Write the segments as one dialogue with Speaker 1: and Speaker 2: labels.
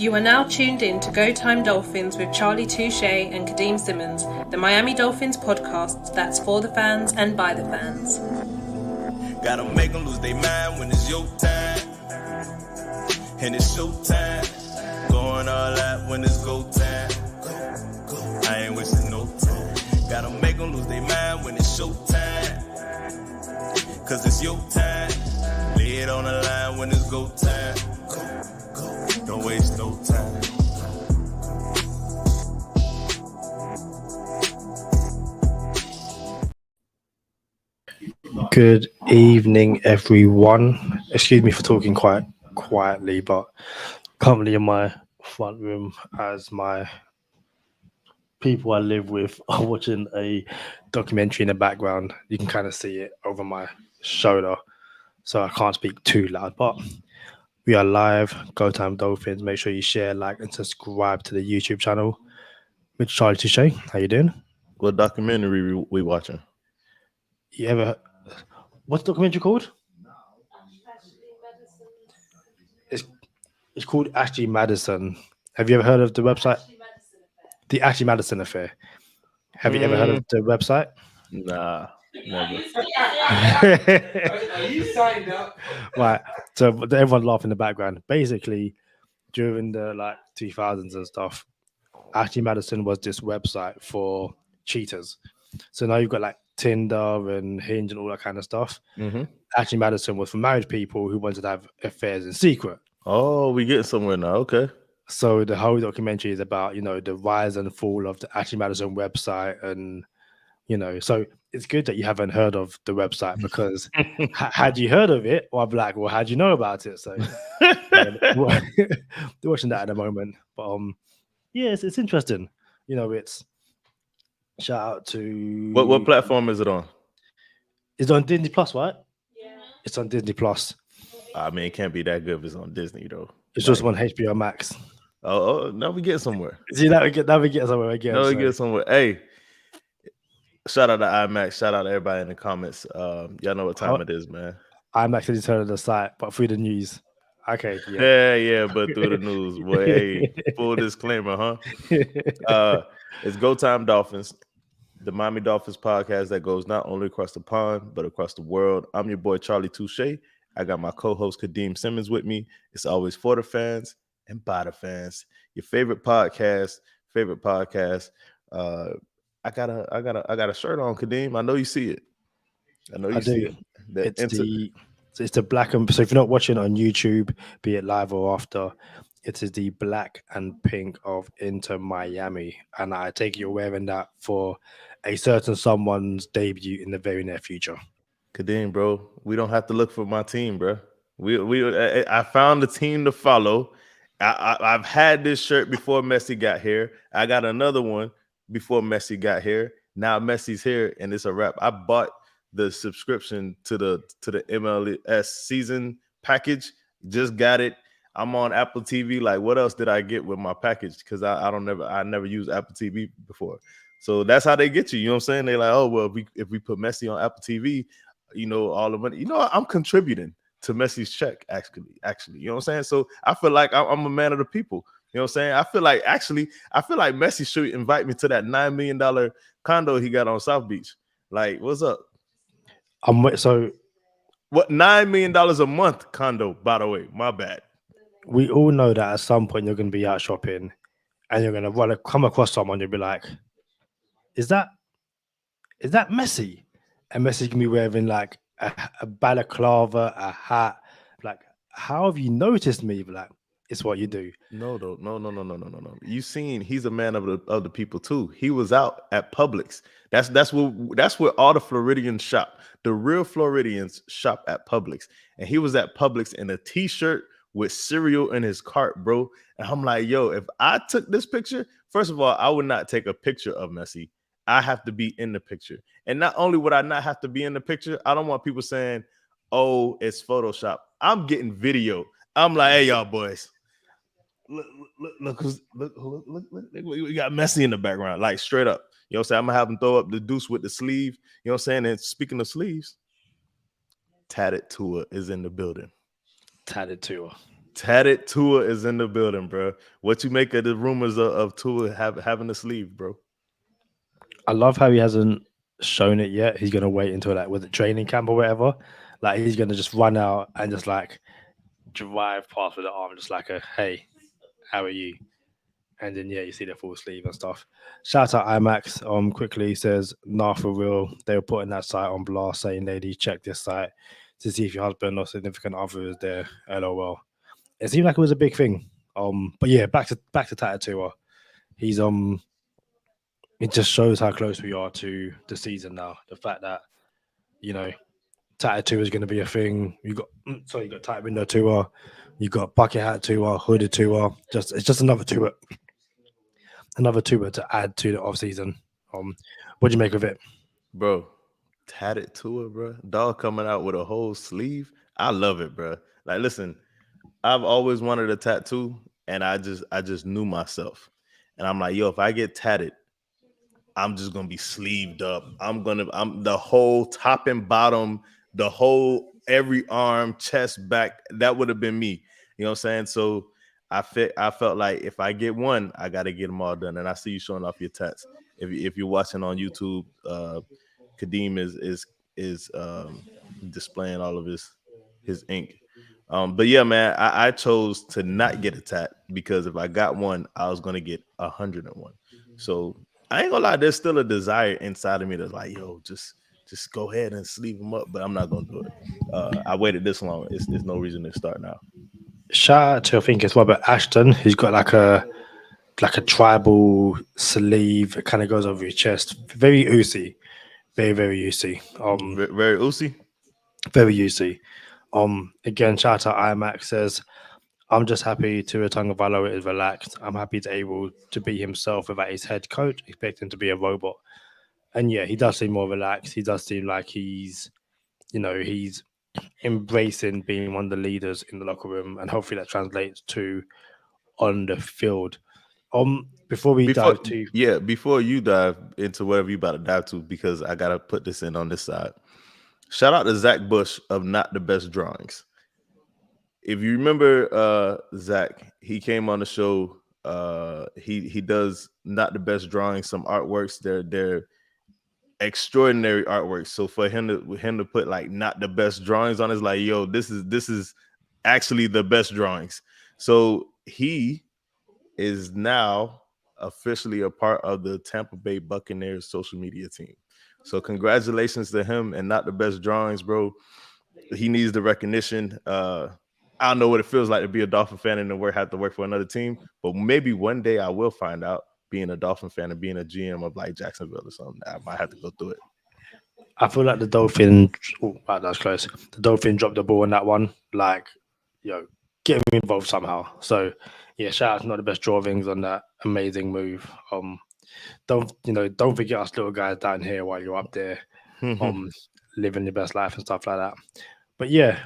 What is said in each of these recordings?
Speaker 1: You are now tuned in to Go Time Dolphins with Charlie Touche and Kadeem Simmons, the Miami Dolphins podcast that's for the fans and by the fans.
Speaker 2: Gotta make them lose their mind when it's your time. And it's show time. Going all out when it's go time. I ain't wasting no time. Gotta make them lose their mind when it's show time. Cause it's your time. Lay it on the line when it's go time. Don't waste no time.
Speaker 3: Good evening, everyone. Excuse me for talking quite quietly, but currently in my front room as my people I live with are watching a documentary in the background. You can kind of see it over my shoulder, so I can't speak too loud, but we are live. Go Time Dolphins. Make sure you share, like, and subscribe to the YouTube channel. With Charlie Touche. How you doing?
Speaker 4: What documentary we watching?
Speaker 3: You ever... What's the documentary called? It's called Ashley Madison. Have you ever heard of the website? The Ashley Madison Affair. Have you ever heard of the website?
Speaker 4: Nah, never.
Speaker 5: Are you signed up?
Speaker 3: Right. So everyone's laughing in the background. Basically, during the 2000s and stuff, Ashley Madison was this website for cheaters. So now you've got Tinder and Hinge and all that kind of stuff.
Speaker 4: Mm-hmm.
Speaker 3: Ashley Madison was for married people who wanted to have affairs in secret.
Speaker 4: Oh, we getting somewhere now. Okay.
Speaker 3: So the whole documentary is about, the rise and fall of the Ashley Madison website. And, so it's good that you haven't heard of the website because had you heard of it, well, I'd be like, well, how'd you know about it? So we're watching that at the moment. But yeah, it's interesting. It's shout out to...
Speaker 4: What platform is it on?
Speaker 3: It's on Disney Plus, right? Yeah. It's on Disney Plus.
Speaker 4: I mean, it can't be that good if it's on Disney, though.
Speaker 3: It's just on HBO Max.
Speaker 4: Oh, now we get somewhere.
Speaker 3: See, now we get somewhere again.
Speaker 4: Now we get somewhere. Hey, shout out to IMAX. Shout out to everybody in the comments. Y'all know what time it is, man.
Speaker 3: IMAX is turning the site, but through the news. Okay.
Speaker 4: Yeah, but through the news. Boy, hey, full disclaimer, huh? It's Go Time Dolphins, the Miami Dolphins podcast that goes not only across the pond, but across the world. I'm your boy, Charlie Touche. I got my co-host, Kadeem Simmons, with me. It's always for the fans and by the fans. Your favorite podcast. I got a shirt on, Kadeem. I know you see it. I know you see it.
Speaker 3: It's the black and... So if you're not watching on YouTube, be it live or after, it is the black and pink of Inter Miami. And I take you're wearing that for a certain someone's debut in the very near future.
Speaker 4: Kadeem, bro, we don't have to look for my team, bro. I found the team to follow. I've had this shirt before Messi got here. I got another one before Messi got here. Now Messi's here, and it's a wrap. I bought the subscription to the MLS season package. Just got it. I'm on Apple TV. Like, what else did I get with my package? Because I never used Apple TV before. So that's how they get you. You know what I'm saying? They're like, oh, well, if we put Messi on Apple TV, all the money. I'm contributing to Messi's check, actually. You know what I'm saying? So I feel like I'm a man of the people. You know what I'm saying? I feel like Messi should invite me to that $9 million condo he got on South Beach. Like, what's up?
Speaker 3: So
Speaker 4: what, $9 million a month condo, by the way. My bad.
Speaker 3: We all know that at some point you're going to be out shopping and you're going to come across someone. You'll be like, is that Messi? And Messi can be wearing a balaclava, a hat. Like, how have you noticed me? Like, it's what you do.
Speaker 4: No. You seen he's a man of the people too. He was out at Publix. That's where all the Floridians shop. The real Floridians shop at Publix. And he was at Publix in a t-shirt with cereal in his cart, bro. And I'm like, yo, if I took this picture, first of all, I would not take a picture of Messi. I have to be in the picture. And not only would I not have to be in the picture, I don't want people saying, oh, it's Photoshop. I'm getting video. I'm like, hey, y'all boys, look, we got Messi in the background, like straight up. You know what I'm saying? I'm gonna have him throw up the deuce with the sleeve. You know what I'm saying? And speaking of sleeves, Tatted Tua is in the building.
Speaker 3: Tatted Tua.
Speaker 4: Tatted Tua is in the building, bro. What you make of the rumors of Tua having a sleeve, bro?
Speaker 3: I love how he hasn't shown it yet. He's gonna wait until like with the training camp or whatever. Like he's gonna just run out and just like drive past with the arm, just like a hey, how are you? And then yeah, you see the full sleeve and stuff. Shout out IMAX. Quickly says, nah, for real. They were putting that site on blast, saying, "Lady, check this site to see if your husband or significant other is there." LOL. It seemed like it was a big thing. But yeah, back to Tattoo. He's It just shows how close we are to the season now. The fact that you know Tattoo is going to be a thing. You got tight window tour, you got bucket hat tour, hooded tour. It's just another tour to add to the off season. What do you make of it,
Speaker 4: Bro? Tatted Tua, bro. Dog coming out with a whole sleeve. I love it, bro. Like, listen, I've always wanted a tattoo, and I just knew myself, and I'm like, yo, if I get tatted, I'm just gonna be sleeved up. I'm the whole top and bottom, the whole every arm, chest, back. That would have been me. You know what I'm saying? So I felt like if I get one, I got to get them all done. And I see you showing off your tats. If you're watching on YouTube, Kadeem is displaying all of his ink. But yeah, man, I chose to not get a tat because if I got one, I was gonna get 101. So I ain't gonna lie, there's still a desire inside of me that's like, yo, just go ahead and sleeve them up, but I'm not gonna do it. I waited this long. It's no reason to start now.
Speaker 3: Shout out to I think it's Robert Ashton, who's got like a tribal sleeve. It kind of goes over your chest. Very Uzi, very Uzi.
Speaker 4: Very Uzi.
Speaker 3: Very Uzi. Again, shout out IMAX says, I'm just happy Tua Tagovailoa is relaxed. I'm happy to able to be himself without his head coach expecting to be a robot. And yeah, he does seem more relaxed. He does seem like he's embracing being one of the leaders in the locker room, and hopefully that translates to on the field. Before you dive
Speaker 4: into whatever you about to dive to, because I gotta put this in on this side. Shout out to Zach Bush of Not the Best Drawings. If you remember Zach, he came on the show. He does Not the Best Drawings, some artworks. They're extraordinary artworks. So for him to put like Not the Best Drawings on is like, yo, this is actually the best drawings. So he is now officially a part of the Tampa Bay Buccaneers social media team. So congratulations to him and Not the Best Drawings, bro. He needs the recognition. I don't know what it feels like to be a Dolphin fan and have to work for another team, but maybe one day I will find out, being a Dolphin fan and being a GM of like Jacksonville or something. I might have to go through it.
Speaker 3: I feel like the Dolphins, that was close. The Dolphins dropped the ball on that one. Like, get him involved somehow. So yeah, shout out to Not the Best Drawings on that amazing move. Don't forget us little guys down here while you're up there, living your best life and stuff like that. But yeah,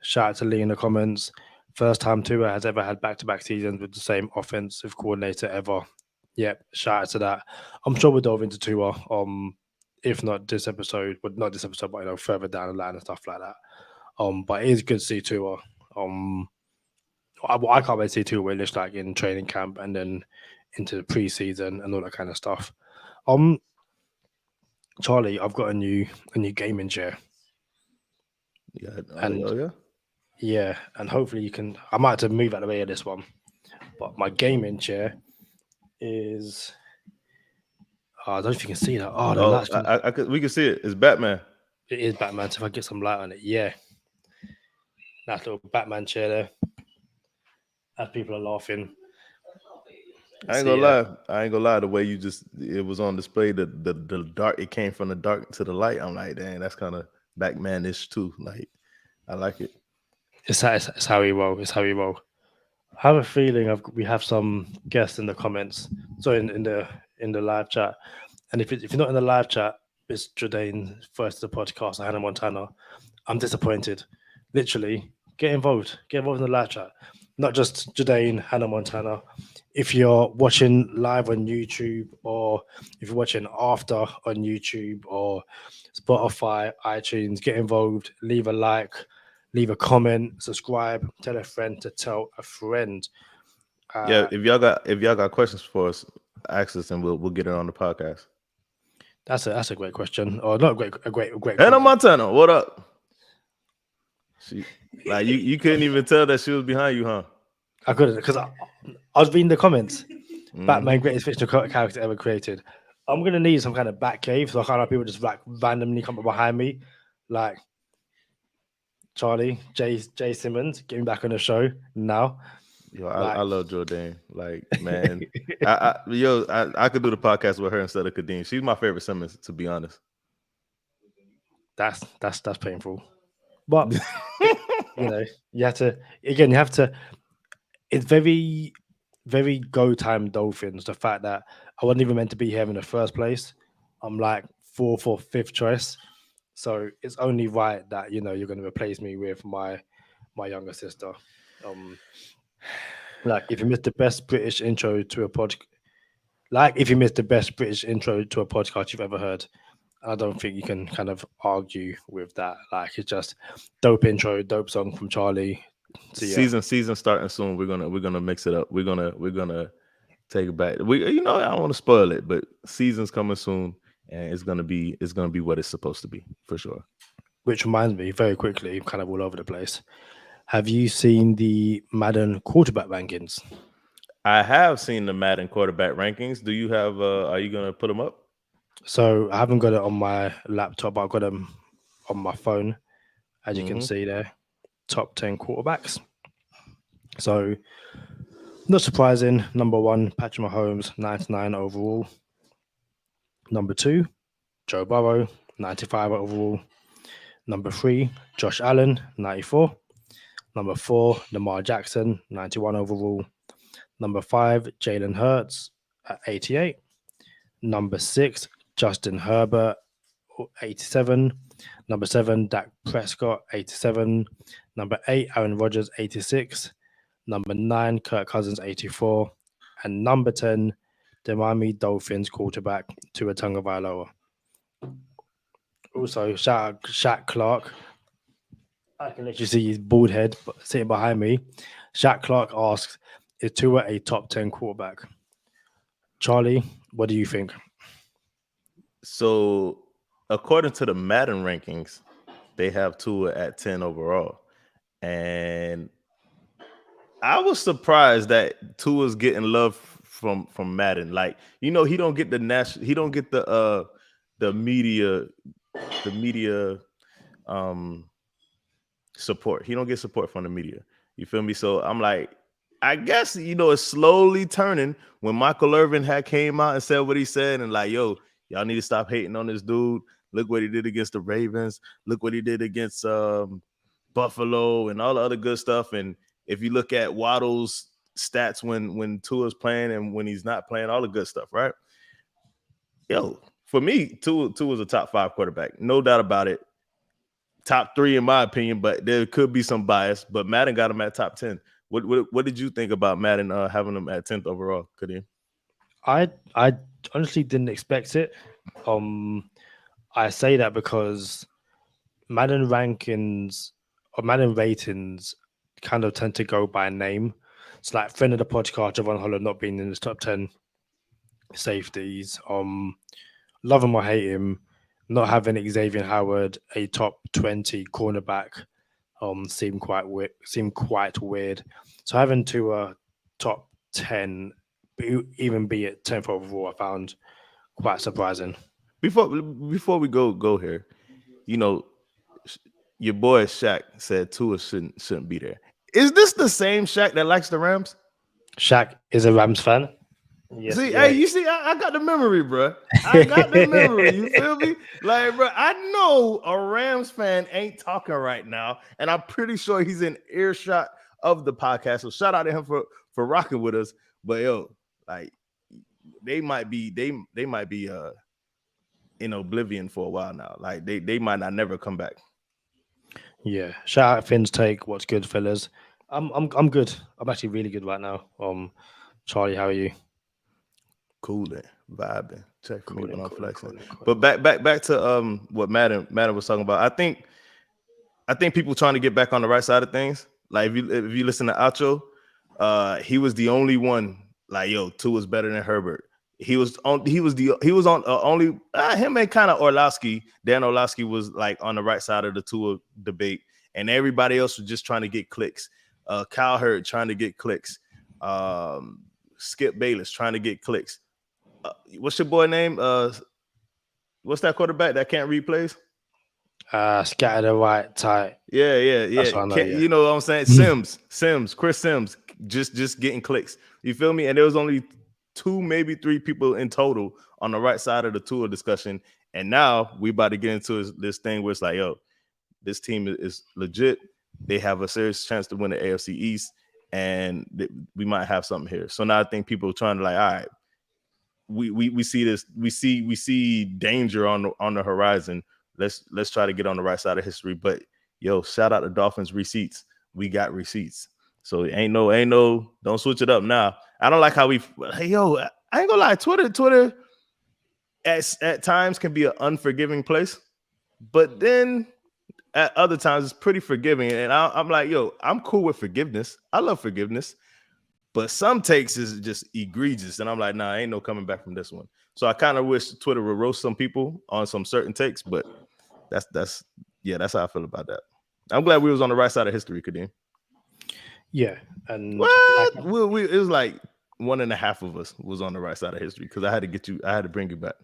Speaker 3: shout out to Lee in the comments. First time Tua has ever had back-to-back seasons with the same offensive coordinator ever. Yep, shout out to that. I'm sure we'll delve into Tua. If not this episode, but not this episode, but further down the line and stuff like that. But it is good to see Tua. I can't wait to see Tua what it looks like in training camp and then into the preseason and all that kind of stuff. Charlie, I've got a new gaming chair. Yeah, and hopefully you can. I might have to move out of the way of this one, but my gaming chair is. I don't know if you can see that.
Speaker 4: We can see it. It's Batman.
Speaker 3: It is Batman. So if I get some light on it, yeah. Nice little Batman chair there. As people are laughing.
Speaker 4: I ain't gonna lie. The way it was on display, the dark, it came from the dark to the light. I'm like, dang, that's kind of Batman-ish too. Like, I like it.
Speaker 3: It's how we roll. It's how we roll. I have a feeling we have some guests in the comments. So in the live chat, and if you're not in the live chat, it's Jordane first of the podcast, Hannah Montana. I'm disappointed. Literally, get involved. Get involved in the live chat. Not just Jordane, Hannah Montana. If you're watching live on YouTube, or if you're watching after on YouTube or Spotify, iTunes, get involved. Leave a like. leave a comment, subscribe, tell a friend to tell a friend.
Speaker 4: Yeah, if y'all got questions for us, ask us and we'll get it on the podcast.
Speaker 3: That's a great question. Or not a great
Speaker 4: Hannah
Speaker 3: comment.
Speaker 4: Montana, what up? She like you couldn't even tell that she was behind you, huh?
Speaker 3: I couldn't because I was reading the comments.
Speaker 4: Mhm.
Speaker 3: Batman, greatest fictional character ever created. I'm gonna need some kind of back cave so I can't have people just like randomly come up behind me, like Charlie, Jay Simmons, getting back on the show now.
Speaker 4: Yo,
Speaker 3: Like-
Speaker 4: I love Jordan. Like, man, I could do the podcast with her instead of Kadeem. She's my favorite Simmons, to be honest.
Speaker 3: That's painful. But you have to it's very, very go time Dolphins. The fact that I wasn't even meant to be here in the first place. I'm like fourth or fifth choice. So it's only right that you're going to replace me with my younger sister. Like if you missed the best British intro to a podcast, you've ever heard, I don't think you can kind of argue with that. Like it's just dope intro, dope song from Charlie. So, yeah.
Speaker 4: Season starting soon. We're gonna mix it up. We're gonna take it back. I don't want to spoil it, but season's coming soon, and it's gonna be what it's supposed to be for sure.
Speaker 3: Which reminds me, very quickly, kind of all over the place. Have you seen the Madden quarterback rankings?
Speaker 4: I have seen the Madden quarterback rankings. Do you have? Are you gonna put them up?
Speaker 3: So I haven't got it on my laptop, but I've got them on my phone, as you can see there. Top 10 quarterbacks. So, not surprising. Number 1, Patrick Mahomes, 99 overall. Number 2, Joe Burrow, 95 overall. Number 3, Josh Allen, 94. Number 4, Lamar Jackson, 91 overall. Number 5, Jalen Hurts at 88. Number 6, Justin Herbert, 87. Number 7, Dak Prescott, 87. Number 8, Aaron Rodgers, 86. Number 9, Kirk Cousins, 84. And number 10, the Miami Dolphins quarterback, Tua Tagovailoa. Also, shout out Shaq Clark. I can literally see his bald head sitting behind me. Shaq Clark asks, is Tua a top 10 quarterback? Charlie, what do you think?
Speaker 4: So, according to the Madden rankings, they have Tua at 10 overall. And I was surprised that Tua's getting love from Madden. Like, he don't get the media support. He don't get support from the media. You feel me? So I'm like, I guess it's slowly turning. When Michael Irvin had came out and said what he said, and like, yo, y'all need to stop hating on this dude. Look what he did against the Ravens. Look what he did against Buffalo and all the other good stuff. And if you look at Waddle's stats when Tua's playing and when he's not playing, all the good stuff, right? Yo, for me, Tua's a top 5 quarterback. No doubt about it. Top 3 in my opinion, but there could be some bias. But Madden got him at top 10. What did you think about Madden having him at 10th overall, Kadeem?
Speaker 3: I honestly didn't expect it. I say that because Madden rankings or Madden ratings kind of tend to go by name. It's like friend of the podcast, Javon Holland not being in his top 10 safeties. Love him or hate him, not having Xavier Howard a top 20 cornerback seemed quite weird. So having to a top 10, even be at 10th overall, I found quite surprising.
Speaker 4: Before we go here, your boy Shaq said Tua shouldn't be there. Is this the same Shaq that likes the Rams?
Speaker 3: Shaq is a Rams fan. Yes,
Speaker 4: see,
Speaker 3: yeah.
Speaker 4: hey, you see, I got the memory, bro. I got the memory. You feel me? Like, bro, I know a Rams fan ain't talking right now, and I'm pretty sure he's in earshot of the podcast. So shout out to him for rocking with us. But yo, like, they might be in oblivion for a while now. Like they might not never come back.
Speaker 3: Yeah. Shout out Finn's take. What's good, fellas? I'm good. I'm actually really good right now. Charlie, how are you?
Speaker 4: Cooling, vibing. Check for me when I'm flexing.
Speaker 3: Cool.
Speaker 4: But back to what Madden was talking about. I think I think people trying to get back on the right side of things. Like if you listen to Acho, he was the only one. Like yo, Tua is better than Herbert. He was on only him and kind of Orlowski. Dan Orlowski was like on the right side of the Tua debate, and everybody else was just trying to get clicks. Kyle Hurd trying to get clicks. Skip Bayless trying to get clicks. What's your boy name? What's that quarterback that can't read plays?
Speaker 3: Scatter the right tight.
Speaker 4: Yeah. You know what I'm saying? Chris Sims, just getting clicks. You feel me? And there was only 2, maybe 3 people in total on the right side of the tour discussion. And now we about to get into this thing where it's like, yo, this team is legit. They have a serious chance to win the AFC East, and we might have something here. So now I think people are trying to like, all right, we see this, we see danger on the horizon. Let's try to get on the right side of history. But yo, shout out to Dolphins receipts. We got receipts. So ain't no, don't switch it up now. I don't like how I ain't gonna lie, Twitter at times can be an unforgiving place, but then at other times it's pretty forgiving. And I'm like, yo, I'm cool with forgiveness. I love forgiveness, but some takes is just egregious. And I'm like, nah, ain't no coming back from this one. So I kind of wish Twitter would roast some people on some certain takes, but that's how I feel about that. I'm glad we was on the right side of history, Kadeem.
Speaker 3: Yeah, and
Speaker 4: what? It was like 1.5 of us was on the right side of history because I had to bring you back.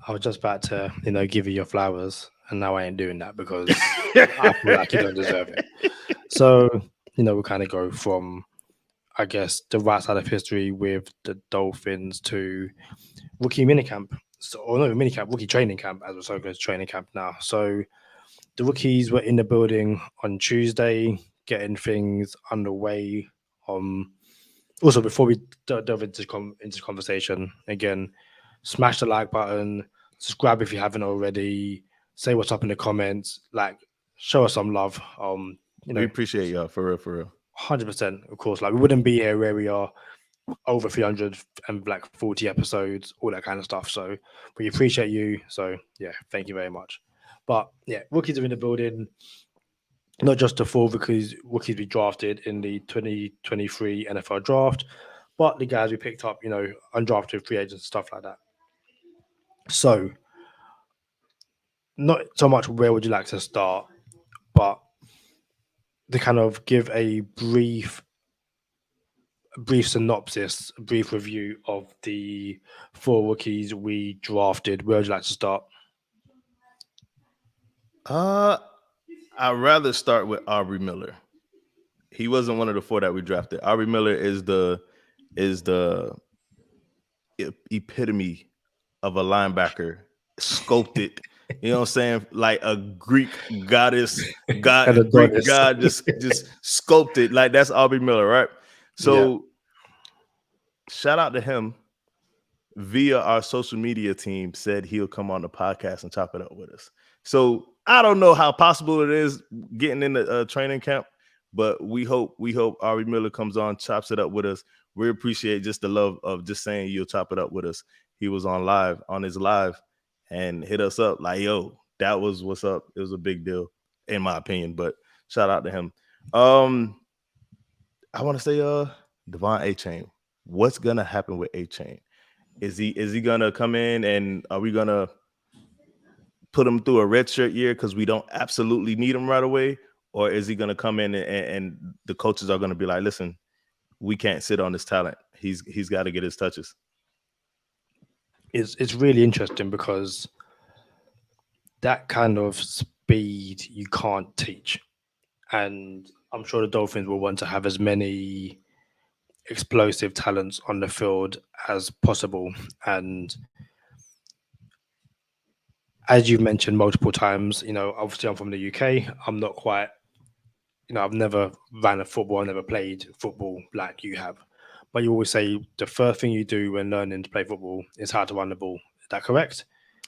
Speaker 3: I was just about to, give you your flowers, and now I ain't doing that because I feel like you don't deserve it. So, we kind of go from, I guess, the right side of history with the Dolphins to rookie minicamp. Rookie training camp, as we're so good as training camp now. So the rookies were in the building on Tuesday, getting things underway. Also, before we delve into conversation, again, smash the like button, subscribe if you haven't already, say what's up in the comments, like show us some love.
Speaker 4: We appreciate y'all for real.
Speaker 3: 100%, of course. Like we wouldn't be here where we are over 300 and like 40 episodes, all that kind of stuff. So we appreciate you. So yeah, thank you very much. But yeah, rookies are in the building. Not just the 4 rookies we drafted in the 2023 NFL draft, but the guys we picked up, undrafted free agents, stuff like that. So, not so much where would you like to start, but to kind of give a brief synopsis, a brief review of the 4 rookies we drafted. Where would you like to start?
Speaker 4: I'd rather start with Aubrey Miller. He wasn't one of the 4 that we drafted. Aubrey Miller is the epitome of a linebacker, sculpted. You know what I'm saying? Like a Greek goddess, Greek god, just sculpted. Like that's Aubrey Miller, right? So shout out to him. Via our social media team said he'll come on the podcast and chop it up with us. So I don't know how possible it is getting into training camp, but we hope Aubrey Miller comes on, chops it up with us. We appreciate just the love of just saying you'll chop it up with us. He was on his live and hit us up like, yo, that was what's up. It was a big deal in my opinion, but shout out to him. I want to say Devon A-Chain. What's gonna happen with A-Chain? Is he gonna come in and are we gonna put him through a redshirt year because we don't absolutely need him right away? Or is he gonna come in and the coaches are gonna be like, listen, we can't sit on this talent. He's got to get his touches.
Speaker 3: It's really interesting because that kind of speed you can't teach. And I'm sure the Dolphins will want to have as many explosive talents on the field as possible. And as you've mentioned multiple times, obviously I'm from the UK. I'm not quite, I've never ran a football. I've never played football like you have. But you always say the first thing you do when learning to play football is how to run the ball. Is that correct?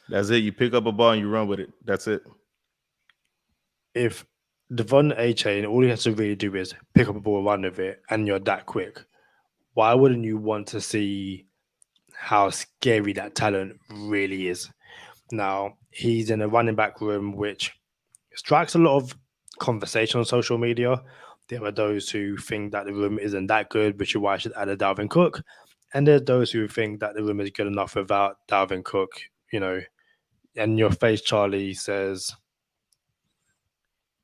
Speaker 4: That's it. You pick up a ball and you run with it. That's it.
Speaker 3: If Devon A-Chain, all he has to really do is pick up a ball and run with it, and you're that quick, why wouldn't you want to see how scary that talent really is? Now, he's in a running back room, which strikes a lot of conversation on social media. There are those who think that the room isn't that good, which is why I should add a Dalvin Cook. And there's those who think that the room is good enough without Dalvin Cook, And your face, Charlie, says,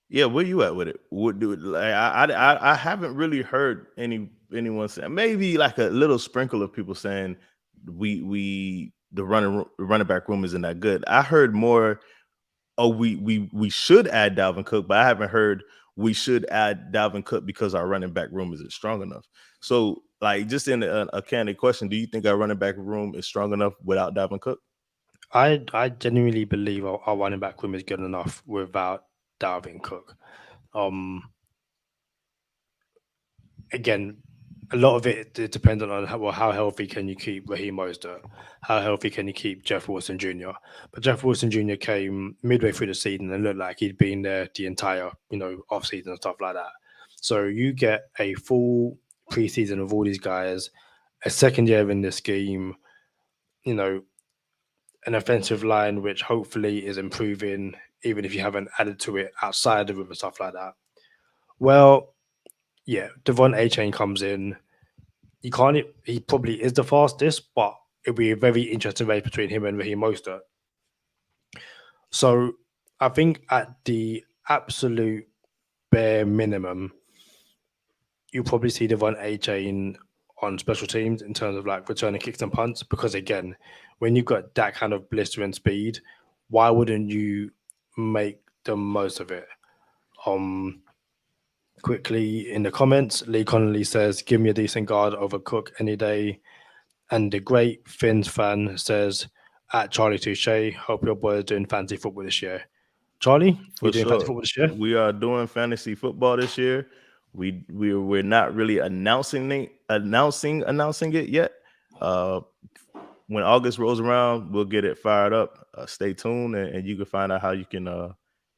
Speaker 4: yeah, where you at with it? What do like, I haven't really heard anyone say, maybe like a little sprinkle of people saying the running back room isn't that good. I heard more, oh, we should add Dalvin Cook, but I haven't heard we should add Dalvin Cook because our running back room isn't strong enough. So, like, just in a candid question, do you think our running back room is strong enough without Dalvin Cook?
Speaker 3: I genuinely believe our running back room is good enough without Dalvin Cook. Again, a lot of it depends on how healthy can you keep Raheem Mostert, how healthy can you keep Jeff Wilson Jr. But Jeff Wilson Jr. came midway through the season and looked like he'd been there the entire off season and stuff like that. So you get a full preseason of all these guys, a second year in this scheme, an offensive line which hopefully is improving, even if you haven't added to it outside the room and stuff like that. Well, yeah, Devon A-Chain comes in. He probably is the fastest, but it'll be a very interesting race between him and Raheem Mostert. So I think at the absolute bare minimum, you'll probably see Devon A-Chain on special teams in terms of like returning kicks and punts, because again, when you've got that kind of blistering speed, why wouldn't you make the most of it? Quickly in the comments, Lee Connolly says, give me a decent guard over Cook any day. And the great Finns fan says, at Charlie Touche, hope your boy is doing fantasy football this year. Charlie,
Speaker 4: For
Speaker 3: doing
Speaker 4: sure.
Speaker 3: fantasy football this year?
Speaker 4: We are doing fantasy football this year. We're not really announcing it yet. When August rolls around, we'll get it fired up. Stay tuned, and you can find out how you can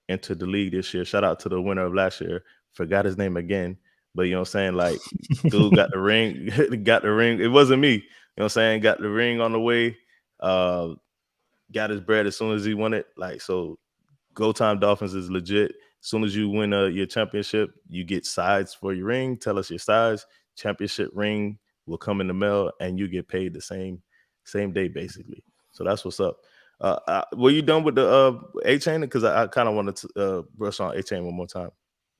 Speaker 4: enter the league this year. Shout out to the winner of last year. Forgot his name again, but you know what I'm saying? Like, dude got the ring, got the ring. It wasn't me. You know what I'm saying? Got the ring on the way. Got his bread as soon as he won it. Like, so Go Time Dolphins is legit. As soon as you win your championship, you get sides for your ring. Tell us your size. Championship ring will come in the mail, and you get paid the same day, basically. So that's what's up. Were you done with the A-Chain? Because I kind of wanted to brush on A-Chain one more time.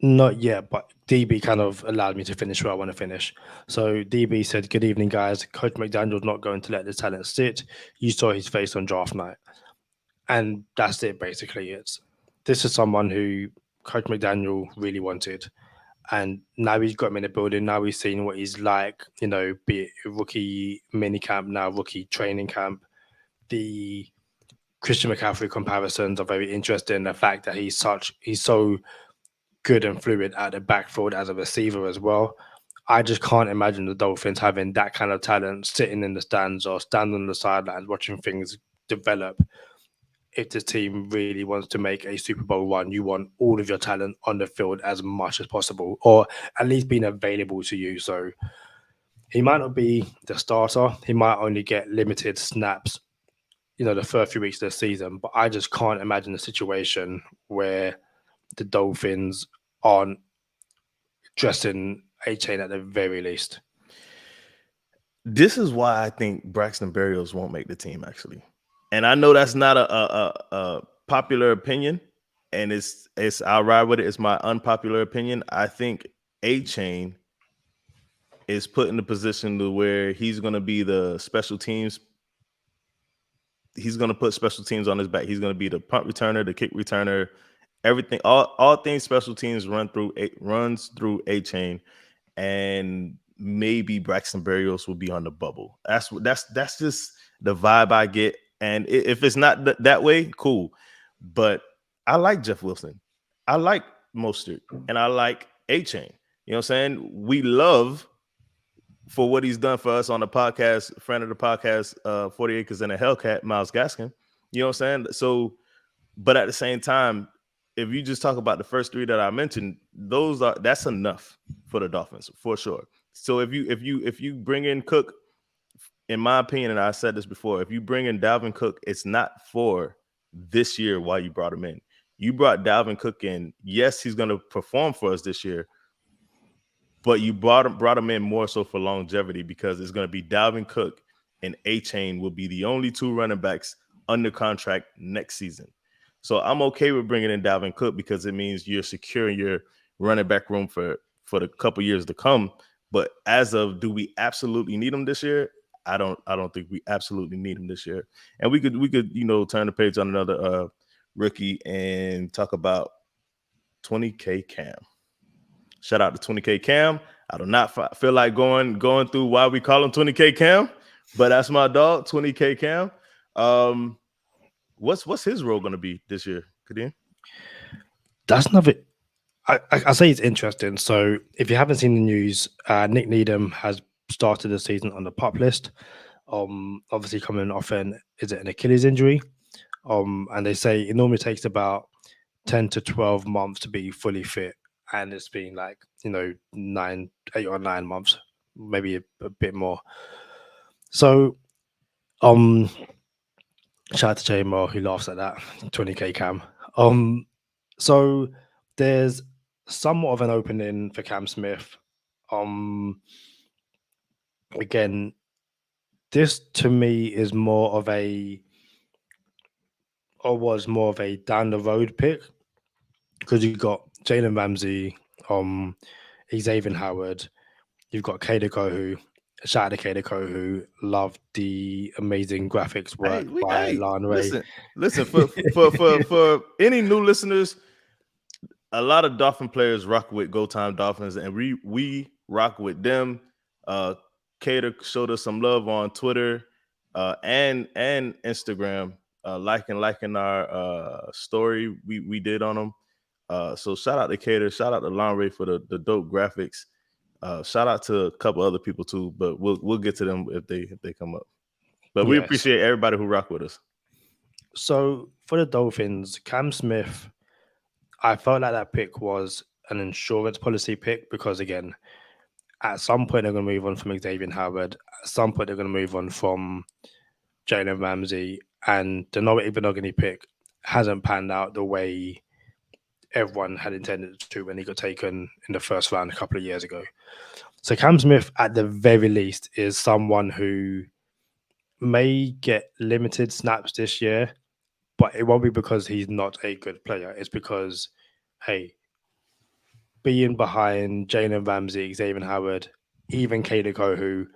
Speaker 3: Not yet, but DB kind of allowed me to finish where I want to finish. So DB said, good evening, guys. Coach McDaniel's not going to let the talent sit. You saw his face on draft night. And that's it, basically. This is someone who Coach McDaniel really wanted. And now he's got him in the building. Now he's seen what he's like, be it rookie mini camp, now rookie training camp. The Christian McCaffrey comparisons are very interesting. The fact that he's so good and fluid at the backfield as a receiver as well. I just can't imagine the Dolphins having that kind of talent sitting in the stands or standing on the sidelines watching things develop. If the team really wants to make a Super Bowl run, you want all of your talent on the field as much as possible, or at least being available to you. So he might not be the starter. He might only get limited snaps, the first few weeks of the season. But I just can't imagine a situation where the Dolphins aren't dressing A-Chain at the very least.
Speaker 4: This is why I think Braxton Berrios won't make the team, actually. And I know that's not a popular opinion, and it's I'll ride with it. It's my unpopular opinion. I think A-Chain is put in the position to where he's going to be the special teams. He's going to put special teams on his back. He's going to be the punt returner, the kick returner, everything. All things special teams runs through A-Chain, and maybe Braxton Berrios will be on the bubble. That's just the vibe I get. And if it's not that way, cool. But I like Jeff Wilson. I like Mostert. And I like A-Chain. You know what I'm saying? We love for what he's done for us on the podcast, friend of the podcast, 40 Acres and a Hellcat, Myles Gaskin. You know what I'm saying? So, but at the same time, if you just talk about the first three that I mentioned, that's enough for the Dolphins, for sure. So if you bring in Cook, in my opinion, and I said this before, if you bring in Dalvin Cook, it's not for this year why you brought him in. You brought Dalvin Cook in. Yes, he's going to perform for us this year, but you brought him in more so for longevity because it's going to be Dalvin Cook and A-Chain will be the only 2 running backs under contract next season. So I'm okay with bringing in Dalvin Cook because it means you're securing your running back room for the couple years to come. But as of, do we absolutely need him this year? I don't think we absolutely need him this year. And we could turn the page on another rookie and talk about 20K Cam. Shout out to 20K Cam. I do not feel like going through why we call him 20K Cam, but that's my dog, 20K Cam. What's his role going to be this year, Kadeem?
Speaker 3: That's another. I say it's interesting. So if you haven't seen the news, Nick Needham has started the season on the PUP list. Obviously coming off an Achilles injury. And they say it normally takes about 10 to 12 months to be fully fit. And it's been like, 8 or 9 months, maybe a bit more. So, shout out to J Mo who laughs at that 20K Cam. So there's somewhat of an opening for Cam Smith. Again, this to me is more of a, or was more of a down the road pick because you've got Jalen Ramsey, Xavier Howard, you've got Kader Kohu. Shout out to Kader Kohu, loved the amazing graphics work by Lan Ray.
Speaker 4: Listen, for any new listeners, a lot of Dolphin players rock with Go Time Dolphins, and we rock with them. Kader showed us some love on Twitter and Instagram, liking our story we did on them. So shout out to Kader, shout out to Lan Ray for the dope graphics. Shout out to a couple other people too, but we'll get to them if they come up. But we appreciate everybody who rock with us.
Speaker 3: So for the Dolphins, Cam Smith, I felt like that pick was an insurance policy pick because again, at some point they're going to move on from Xavier Howard. At some point they're going to move on from Jalen Ramsey, and the Noah Igbinoghene pick hasn't panned out the way everyone had intended to when he got taken in the first round a couple of years ago. So Cam Smith, at the very least, is someone who may get limited snaps this year, but it won't be because he's not a good player. It's because, hey, being behind Jalen Ramsey, Xavier Howard, even Kader Kohu,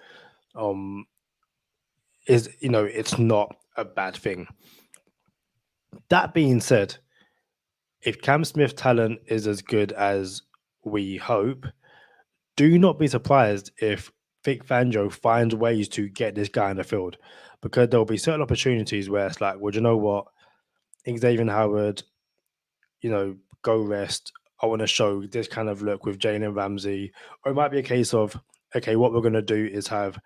Speaker 3: is, it's not a bad thing. That being said, if Cam Smith's talent is as good as we hope, do not be surprised if Vic Fangio finds ways to get this guy in the field, because there'll be certain opportunities where it's like, well, you know what, Xavier Howard, go rest. I want to show this kind of look with Jalen Ramsey. Or it might be a case of, okay, what we're going to do is have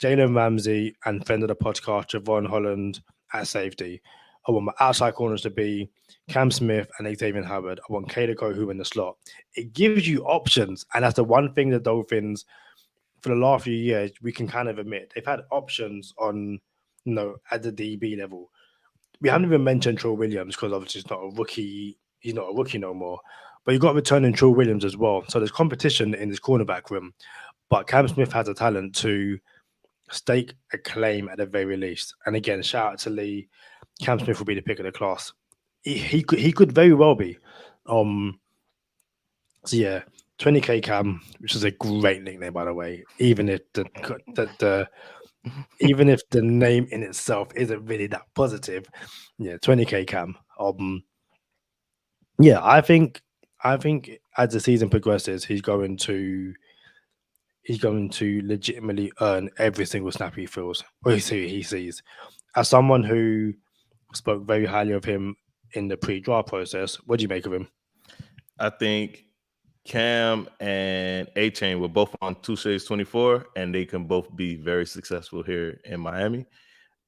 Speaker 3: Jalen Ramsey and friend of the podcast, Javon Holland at safety. I want my outside corners to be Cam Smith and Xavier Howard. I want Kader Kohu in the slot. It gives you options. And that's the one thing the Dolphins, for the last few years, we can kind of admit. They've had options on, at the DB level. We haven't even mentioned Troy Williams because obviously he's not a rookie. He's not a rookie no more. But you've got returning Troy Williams as well. So there's competition in this cornerback room. But Cam Smith has a talent to stake a claim at the very least. And again, shout out to Lee. Cam Smith will be the pick of the class. He could very well be. So yeah, 20K Cam, which is a great nickname by the way. Even if the name in itself isn't really that positive, yeah, 20K Cam. Yeah, I think as the season progresses, he's going to legitimately earn every single snap he feels or he sees. As someone who spoke very highly of him in the pre-draft process, what do you make of him?
Speaker 4: I think Cam and A-Chain were both on Touche's 24, and they can both be very successful here in Miami.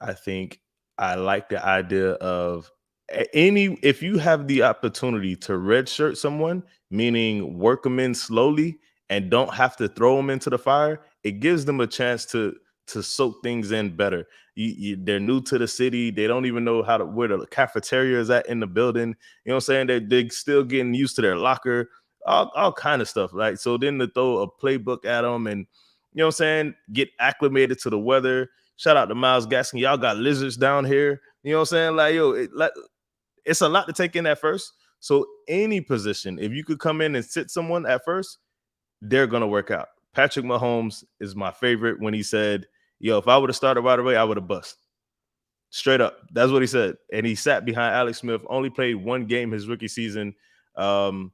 Speaker 4: I think I like the idea of if you have the opportunity to redshirt someone, meaning work them in slowly and don't have to throw them into the fire, it gives them a chance to soak things in better. They're new to the city. They don't even know where the cafeteria is at in the building. You know what I'm saying? They're still getting used to their locker, all kind of stuff. Right. So then to throw a playbook at them and, you know what I'm saying, get acclimated to the weather. Shout out to Miles Gaskin. Y'all got lizards down here. You know what I'm saying? Like, yo, it's a lot to take in at first. So any position, if you could come in and sit someone at first, they're going to work out. Patrick Mahomes is my favorite when he said, yo, if I would have started right away, I would have bust. Straight up. That's what he said. And he sat behind Alex Smith, only played one game his rookie season, and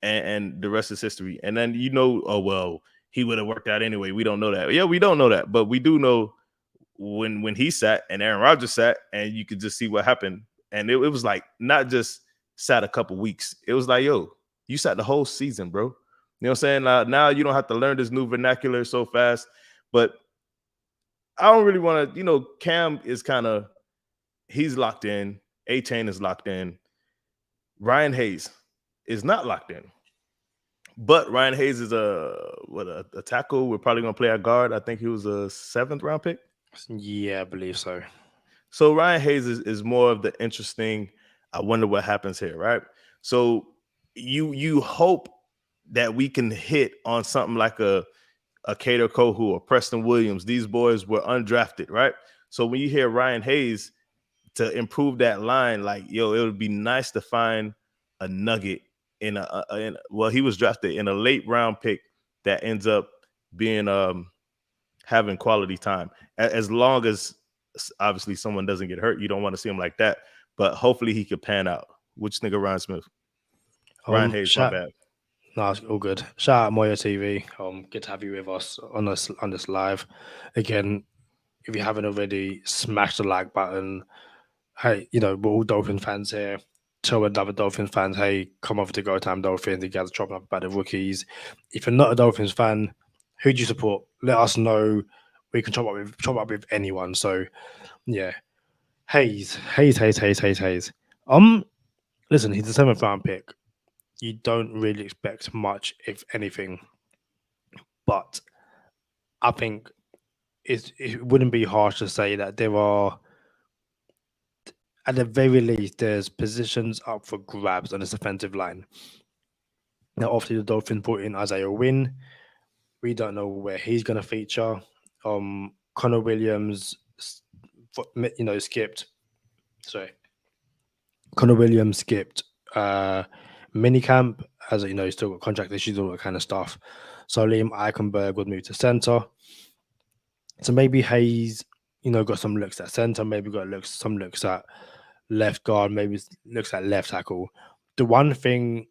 Speaker 4: the rest is history. And then, oh, well, he would have worked out anyway. We don't know that. Yeah, we don't know that. But we do know when he sat and Aaron Rodgers sat, and you could just see what happened. And it was like not just sat a couple weeks. It was like, yo, you sat the whole season, bro. You know what I'm saying? Now you don't have to learn this new vernacular so fast. But I don't really want to, Cam is he's locked in. A-Chain is locked in. Ryan Hayes is not locked in. But Ryan Hayes is a tackle. We're probably going to play at guard. I think he was a 7th round pick.
Speaker 3: Yeah, I believe so.
Speaker 4: So Ryan Hayes is more of the interesting, I wonder what happens here, right? So you hope that we can hit on something like a Kader Kohu or Preston Williams. These boys were undrafted, right? So when you hear Ryan Hayes, to improve that line, like, yo, it would be nice to find a nugget in he was drafted in a late round pick that ends up being having quality time. As long as obviously someone doesn't get hurt, you don't want to see him like that. But hopefully he could pan out. Which nigga Ryan Smith? Ryan Hayes, my bad.
Speaker 3: No, it's all good. Shout out Moya TV. Good to have you with us on this live. Again, if you haven't already, smash the like button. Hey, we're all Dolphin fans here. Tell another Dolphins fans, hey, come over to Go Time Dolphins. You guys are chopping up about the rookies. If you're not a Dolphins fan, who do you support? Let us know. We can chop up with anyone. So yeah. Hayes. Listen, he's a 7th round pick. You don't really expect much, if anything. But I think it wouldn't be harsh to say that there are, at the very least, there's positions up for grabs on this offensive line. Now, obviously, the Dolphins brought in Isaiah Wynn. We don't know where he's going to feature. Connor Williams, skipped. Sorry. Connor Williams skipped minicamp, as he's still got contract issues, all that kind of stuff. So Liam Eichenberg would move to center. So maybe Hayes, got some looks at center, maybe got some looks at left guard, maybe looks at left tackle. The one thing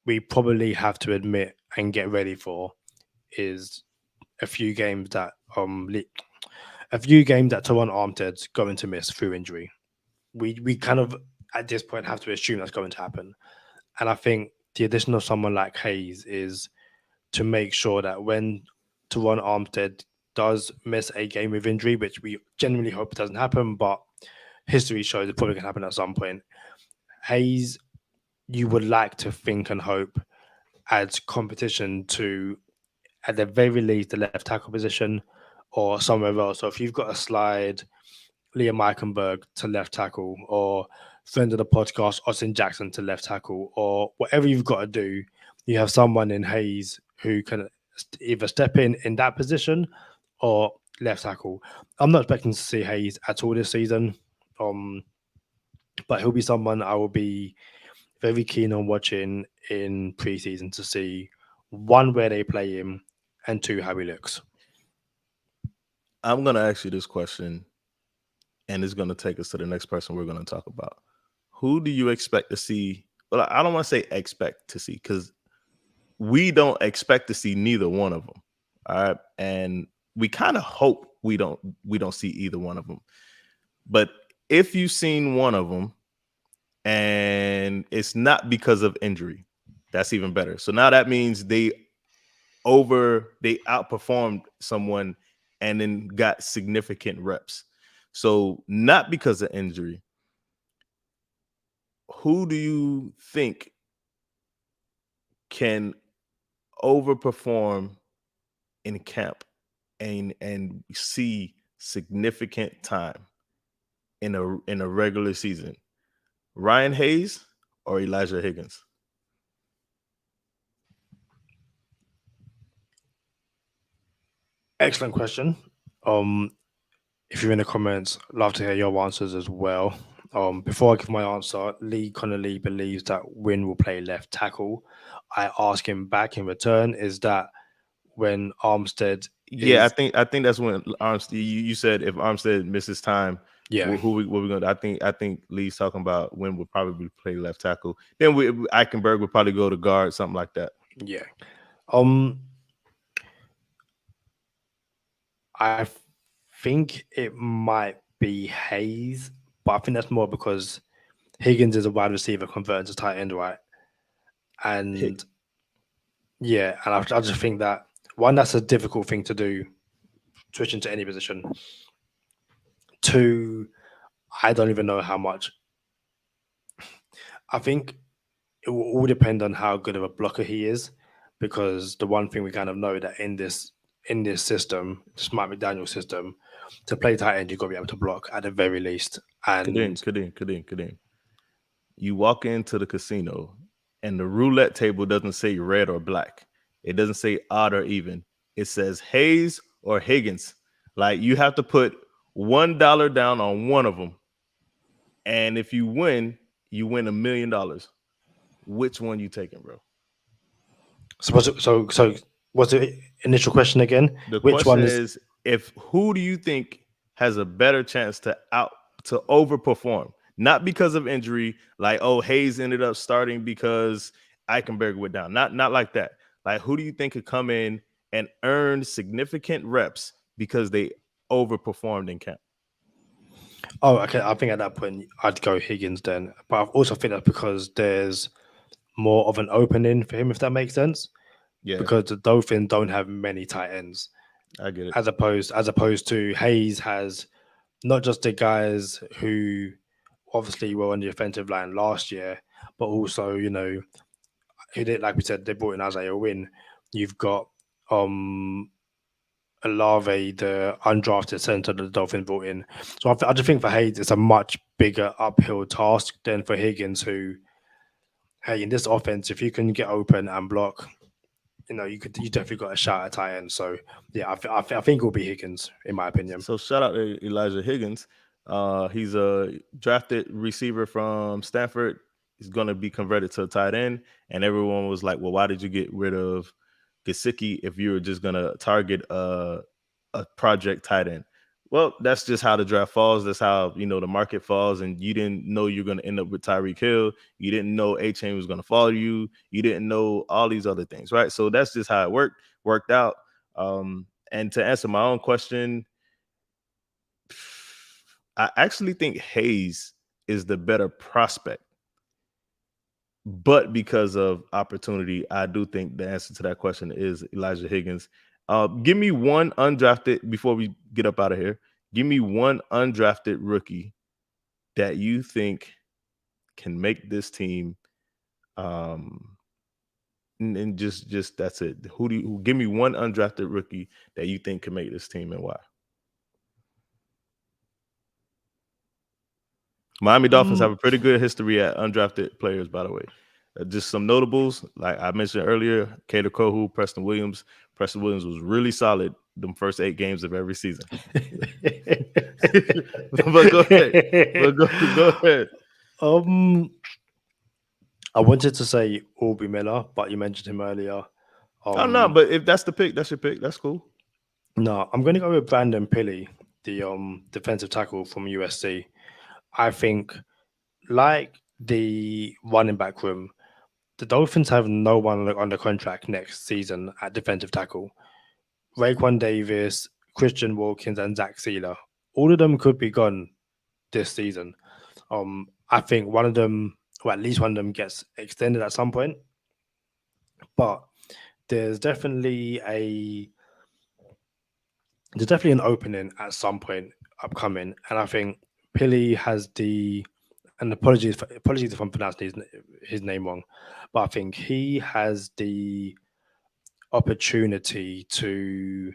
Speaker 3: we probably have to admit and get ready for is a few games that Teron Armstead's going to miss through injury. We kind of at this point have to assume that's going to happen. And I think the addition of someone like Hayes is to make sure that when Teron Armstead does miss a game with injury, which we genuinely hope it doesn't happen, but history shows it probably can happen at some point. Hayes, you would like to think and hope, adds competition to, at the very least, the left tackle position or somewhere else. So if you've got a slide Liam Eichenberg to left tackle, or friend of the podcast, Austin Jackson to left tackle, or whatever you've got to do, you have someone in Hayes who can either step in that position or left tackle. I'm not expecting to see Hayes at all this season, but he'll be someone I will be very keen on watching in preseason to see, one, where they play him, and 2, how he looks.
Speaker 4: I'm going to ask you this question, and it's going to take us to the next person we're going to talk about. Who do you expect to see? Well, I don't want to say expect to see, because we don't expect to see neither one of them. All right. And we kind of hope we don't see either one of them. But if you've seen one of them and it's not because of injury, that's even better. So now that means they outperformed someone and then got significant reps. So not because of injury. Who do you think can overperform in camp and see significant time in a regular season? Ryan Hayes or Elijah Higgins?
Speaker 3: Excellent question. If you're in the comments, love to hear your answers as well. Before I give my answer, Lee Connolly believes that Wynn will play left tackle. I ask him back in return, is that when Armstead
Speaker 4: Yeah,
Speaker 3: is
Speaker 4: I think that's when Armstead. You said if Armstead misses time,
Speaker 3: yeah.
Speaker 4: what we gonna? I think Lee's talking about when we'll probably play left tackle. Then Eichenberg would probably go to guard, something like that.
Speaker 3: Yeah. I think it might be Hayes, but I think that's more because Higgins is a wide receiver converting to tight end, right? And yeah, and I just think that one, that's a difficult thing to do, switching to any position. Two, I don't even know how much. I think it will all depend on how good of a blocker he is, because the one thing we kind of know that in this system, this Mike McDaniel system, to play tight end, you've got to be able to block at the very least. And
Speaker 4: Kadeem. You walk into the casino and the roulette table doesn't say red or black. It doesn't say odd or even. It says Hayes or Higgins. Like, you have to put $1 down on one of them. And if you win $1 million. Which one you taking, bro?
Speaker 3: So what's the initial question again?
Speaker 4: Which one is if who do you think has a better chance to overperform? Not because of injury, like, oh, Hayes ended up starting because Eichenberg went down. Not like that. Like, who do you think could come in and earn significant reps because they overperformed in camp?
Speaker 3: Oh, okay. I think at that point I'd go Higgins then, but I also think that's because there's more of an opening for him, if that makes sense.
Speaker 4: Yeah.
Speaker 3: Because the Dolphins don't have many tight ends.
Speaker 4: I get it.
Speaker 3: As opposed to Hayes has not just the guys who obviously were on the offensive line last year, but also, you know, who did, like we said, they brought in Isaiah Wynn. You've got Olave, the undrafted center that the Dolphins brought in. So I just think for Hayes, it's a much bigger uphill task than for Higgins, who, hey, in this offense, if you can get open and block, you know, you definitely got a shot at tight end. So yeah, I think it will be Higgins, in my opinion.
Speaker 4: So shout out to Elijah Higgins. He's a drafted receiver from Stanford. He's going to be converted to a tight end. And everyone was like, well, why did you get rid of Gesicki if you were just going to target a project tight end? Well, that's just how the draft falls. That's how, you know, the market falls. And you didn't know you're going to end up with Tyreek Hill. You didn't know A-Chain was going to follow you. You didn't know all these other things, right? So that's just how it worked out. And to answer my own question, I actually think Hayes is the better prospect. But because of opportunity, I do think the answer to that question is Elijah Higgins. Give me one undrafted, before we get up out of here, give me one undrafted rookie that you think can make this team. And just that's it. Give me one undrafted rookie that you think can make this team and why? Miami Dolphins have a pretty good history at undrafted players, by the way. Just some notables, like I mentioned earlier, Kader Kohu, Preston Williams. Preston Williams was really solid the first 8 games of every season. But go ahead. Go ahead.
Speaker 3: I wanted to say Aubrey Miller, but you mentioned him earlier.
Speaker 4: Oh no, but if that's the pick, that's your pick. That's cool.
Speaker 3: No, I'm going to go with Brandon Pilley, the defensive tackle from USC. I think, like the running back room, the Dolphins have no one under contract next season at defensive tackle. Raekwon Davis, Christian Wilkins, and Zach Sealer. All of them could be gone this season. I think one of them, or at least one of them, gets extended at some point. But there's definitely an opening at some point upcoming, and I think Pilley has and apologies if I'm pronouncing his name wrong, but I think he has the opportunity to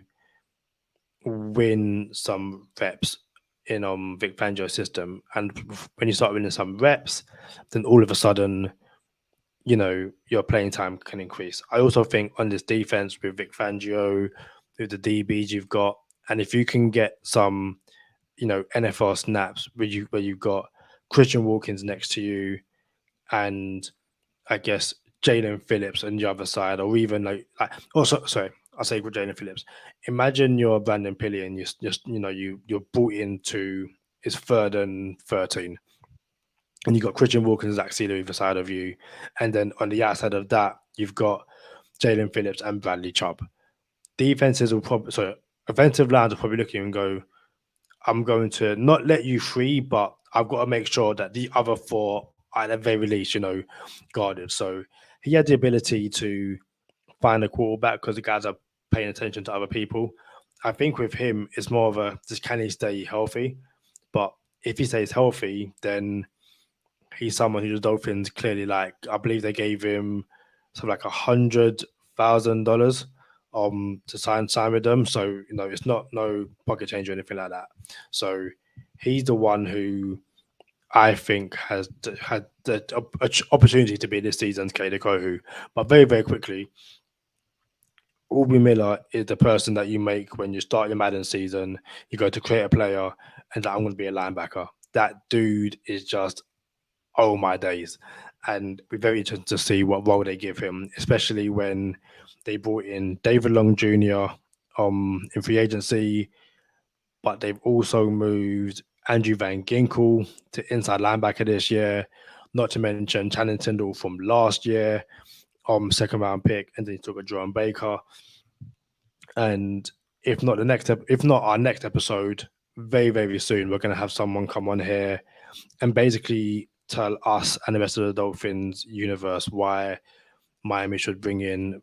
Speaker 3: win some reps in Vic Fangio's system, and when you start winning some reps, then all of a sudden, your playing time can increase. I also think on this defense with Vic Fangio, with the DBs you've got, and if you can get some, NFL snaps where you've got Christian Wilkins next to you, and I guess Jalen Phillips on the other side, or even also sorry, I'll say with Jalen Phillips. Imagine you're Brandon Pilley and you're brought into it's 3rd and 13, and you've got Christian Walker and Zach Sealer either side of you, and then on the outside of that you've got Jalen Phillips and Bradley Chubb. Defenses will probably offensive lines will probably look at you and go, I'm going to not let you free, but I've got to make sure that the other 4 are at the very least, guarded. So he had the ability to find a quarterback because the guys are paying attention to other people. I think with him, it's more of a just can he stay healthy? But if he stays healthy, then he's someone who the Dolphins clearly like. I believe they gave him something like $100,000 to sign with them. So it's not no pocket change or anything like that. So he's the one who I think has had the opportunity to be this season's Kader Kohu. But very, very quickly, Aubrey Miller is the person that you make when you start your Madden season. You go to create a player, and I'm going to be a linebacker. That dude is just, oh my days. And we're very interested to see what role they give him, especially when they brought in David Long Jr. In free agency, but they've also moved Andrew Van Ginkel to inside linebacker this year, not to mention Channing Tindall from last year, 2nd round pick, and then he took a Jerome Baker. And if not our next episode, very, very soon, we're going to have someone come on here and basically tell us and the rest of the Dolphins universe why Miami should bring in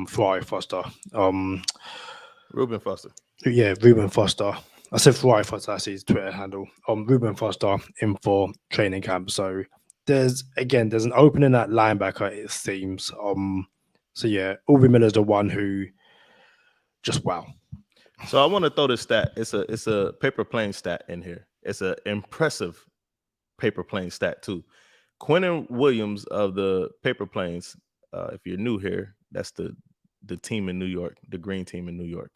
Speaker 3: Ferrari Foster.
Speaker 4: Reuben Foster.
Speaker 3: Yeah, Reuben Foster. I said Ferrari Foster, that's his Twitter handle. Reuben Foster in for training camp. So there's an opening at linebacker, it seems. So yeah, Aubrey Miller's the one who just wow.
Speaker 4: So I want to throw this stat. It's a paper plane stat in here. It's an impressive paper plane stat too. Quinnen Williams of the Paper Planes, if you're new here, that's the team in New York, the green team in New York.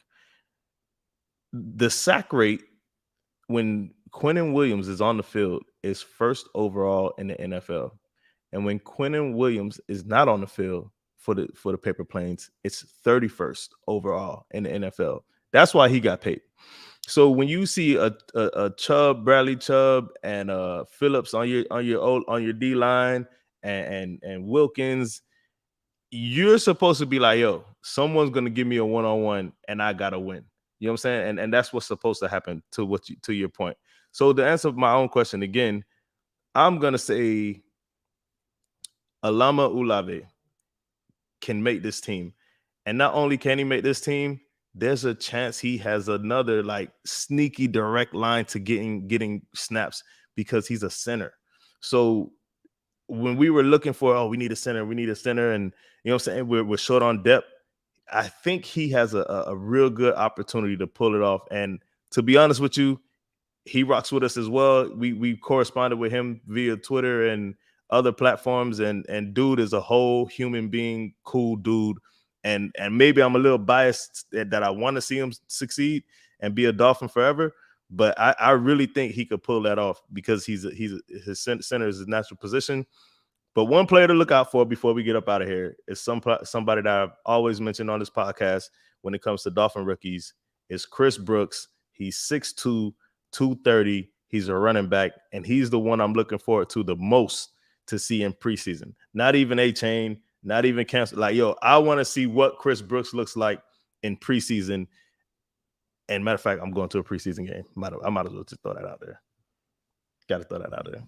Speaker 4: The sack rate when Quinnen Williams is on the field is 1st overall in the NFL. And when Quinnen Williams is not on the field for the Paper Planes, it's 31st overall in the NFL. That's why he got paid. So when you see a Chubb, Bradley Chubb, and Phillips on your D line and Wilkins, you're supposed to be like, yo, someone's gonna give me a 1-on-1 and I gotta win. You know what I'm saying? And that's what's supposed to happen to your point. So to answer my own question again, I'm gonna say Alama Ulave can make this team. And not only can he make this team, there's a chance he has another like sneaky direct line to getting snaps because he's a center. So when we were looking for, we need a center, and you know what I'm saying, we're short on depth. I think he has a real good opportunity to pull it off. And to be honest with you, he rocks with us as well. We corresponded with him via Twitter and other platforms, and dude is a whole human being, cool dude. And maybe I'm a little biased that I want to see him succeed and be a Dolphin forever, but I really think he could pull that off because his center is his natural position. But one player to look out for before we get up out of here is somebody that I've always mentioned on this podcast when it comes to Dolphin rookies is Chris Brooks. He's 6'2", 230. He's a running back, and he's the one I'm looking forward to the most to see in preseason. Not even A-Chain, not even cancel. Like, yo, I want to see what Chris Brooks looks like in preseason. And matter of fact, I'm going to a preseason game. I might as well just throw that out there. Got to throw that out there.